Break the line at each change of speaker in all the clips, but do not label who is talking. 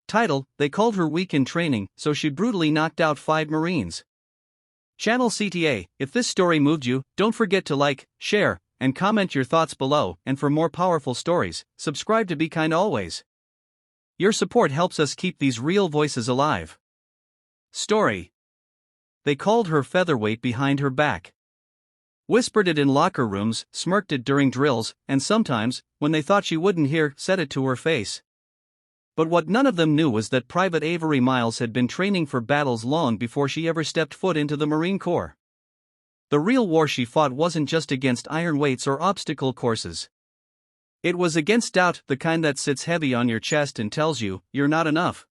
Title: They called her weak in training, so she brutally knocked out 5 Marines. Channel CTA: If this story moved you, don't forget to like, share, and comment your thoughts below, and for more powerful stories, subscribe to Be Kind Always. Your support helps us keep these real voices alive. Story: They called her featherweight behind her back. Whispered it in locker rooms, smirked it during drills, and sometimes, when they thought she wouldn't hear, said it to her face. But what none of them knew was that Private Avery Miles had been training for battles long before she ever stepped foot into the Marine Corps. The real war she fought wasn't just against iron weights or obstacle courses. It was against doubt, the kind that sits heavy on your chest and tells you, you're not enough.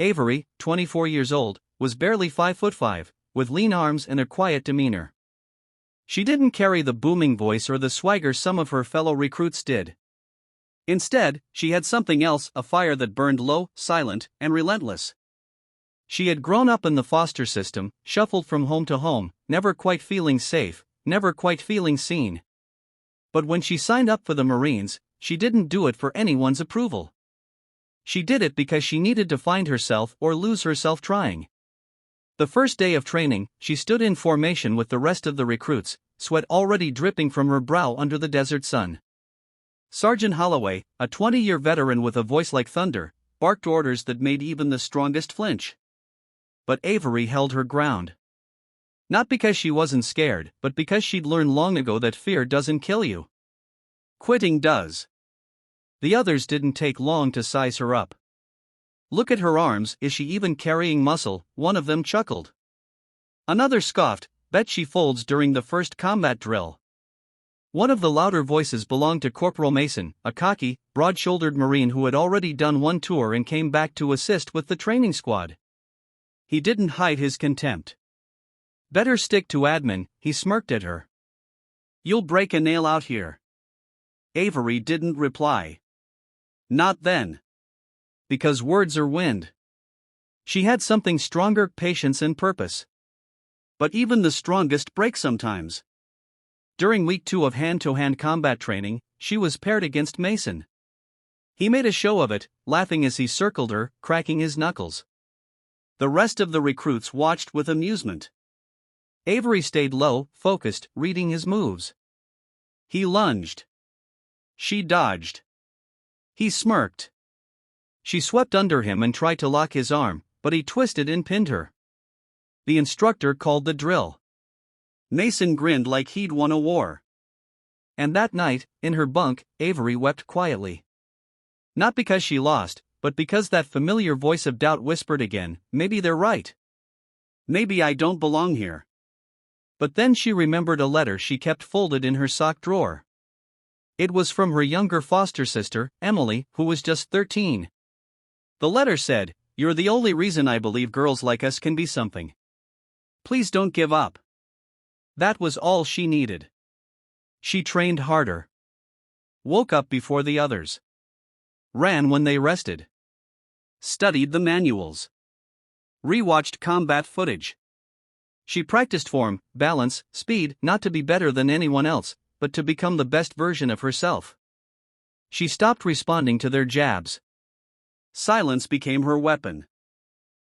Avery, 24 years old, was barely 5'5", with lean arms and a quiet demeanor. She didn't carry the booming voice or the swagger some of her fellow recruits did. Instead, she had something else, a fire that burned low, silent, and relentless. She had grown up in the foster system, shuffled from home to home, never quite feeling safe, never quite feeling seen. But when she signed up for the Marines, she didn't do it for anyone's approval. She did it because she needed to find herself or lose herself trying. The first day of training, she stood in formation with the rest of the recruits, sweat already dripping from her brow under the desert sun. Sergeant Holloway, a 20-year veteran with a voice like thunder, barked orders that made even the strongest flinch. But Avery held her ground. Not because she wasn't scared, but because she'd learned long ago that fear doesn't kill you. Quitting does. The others didn't take long to size her up. Look at her arms, is she even carrying muscle? One of them chuckled. Another scoffed, bet she folds during the first combat drill. One of the louder voices belonged to Corporal Mason, a cocky, broad-shouldered Marine who had already done one tour and came back to assist with the training squad. He didn't hide his contempt. Better stick to admin, he smirked at her. You'll break a nail out here. Avery didn't reply. Not then. Because words are wind. She had something stronger, patience and purpose. But even the strongest break sometimes. During week 2 of hand-to-hand combat training, she was paired against Mason. He made a show of it, laughing as he circled her, cracking his knuckles. The rest of the recruits watched with amusement. Avery stayed low, focused, reading his moves. He lunged. She dodged. He smirked. She swept under him and tried to lock his arm, but he twisted and pinned her. The instructor called the drill. Mason grinned like he'd won a war. And that night, in her bunk, Avery wept quietly. Not because she lost, but because that familiar voice of doubt whispered again, maybe they're right. Maybe I don't belong here. But then she remembered a letter she kept folded in her sock drawer. It was from her younger foster sister, Emily, who was just 13. The letter said, "You're the only reason I believe girls like us can be something. Please don't give up." That was all she needed. She trained harder. Woke up before the others. Ran when they rested. Studied the manuals. Rewatched combat footage. She practiced form, balance, speed, not to be better than anyone else, but to become the best version of herself. She stopped responding to their jabs. Silence became her weapon.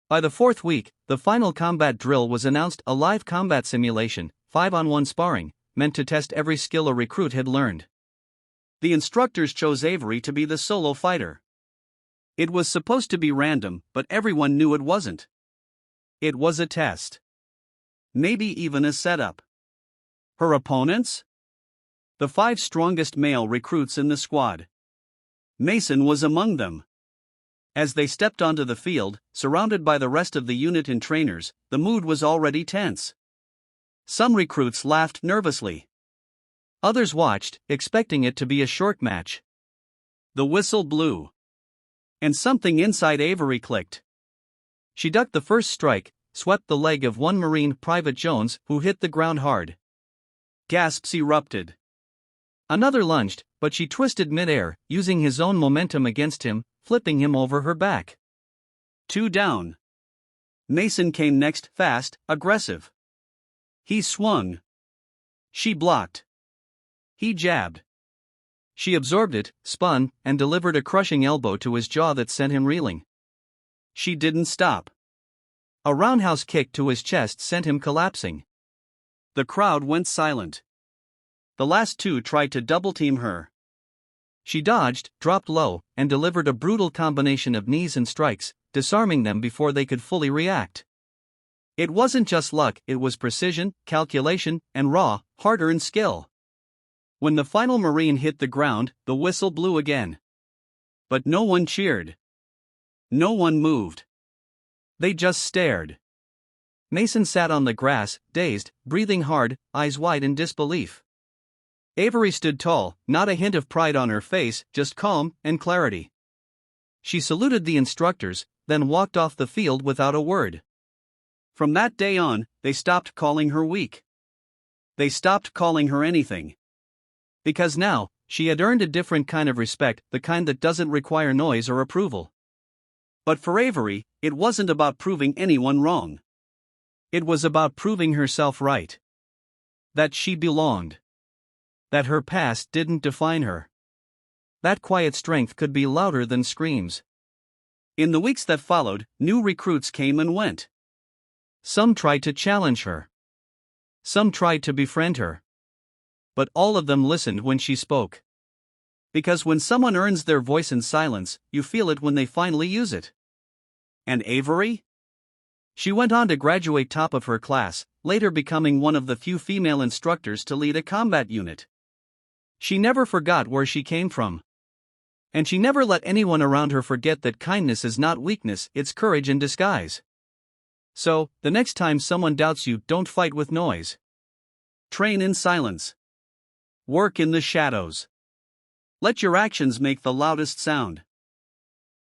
By the 4th week, the final combat drill was announced, a live combat simulation, 5-on-1 sparring, meant to test every skill a recruit had learned. The instructors chose Avery to be the solo fighter. It was supposed to be random, but everyone knew it wasn't. It was a test. Maybe even a setup. Her opponents? The 5 strongest male recruits in the squad. Mason was among them. As they stepped onto the field, surrounded by the rest of the unit and trainers, the mood was already tense. Some recruits laughed nervously. Others watched, expecting it to be a short match. The whistle blew. And something inside Avery clicked. She ducked the first strike, swept the leg of one Marine, Private Jones, who hit the ground hard. Gasps erupted. Another lunged, but she twisted mid-air, using his own momentum against him, flipping him over her back. 2 down. Mason came next, fast, aggressive. He swung. She blocked. He jabbed. She absorbed it, spun, and delivered a crushing elbow to his jaw that sent him reeling. She didn't stop. A roundhouse kick to his chest sent him collapsing. The crowd went silent. The last two tried to double-team her. She dodged, dropped low, and delivered a brutal combination of knees and strikes, disarming them before they could fully react. It wasn't just luck, it was precision, calculation, and raw, hard-earned skill. When the final Marine hit the ground, the whistle blew again. But no one cheered. No one moved. They just stared. Mason sat on the grass, dazed, breathing hard, eyes wide in disbelief. Avery stood tall, not a hint of pride on her face, just calm and clarity. She saluted the instructors, then walked off the field without a word. From that day on, they stopped calling her weak. They stopped calling her anything. Because now, she had earned a different kind of respect, the kind that doesn't require noise or approval. But for Avery, it wasn't about proving anyone wrong. It was about proving herself right. That she belonged. That her past didn't define her. That quiet strength could be louder than screams. In the weeks that followed, new recruits came and went. Some tried to challenge her. Some tried to befriend her. But all of them listened when she spoke. Because when someone earns their voice in silence, you feel it when they finally use it. And Avery? She went on to graduate top of her class, later becoming one of the few female instructors to lead a combat unit. She never forgot where she came from. And she never let anyone around her forget that kindness is not weakness, it's courage in disguise. So, the next time someone doubts you, don't fight with noise. Train in silence. Work in the shadows. Let your actions make the loudest sound.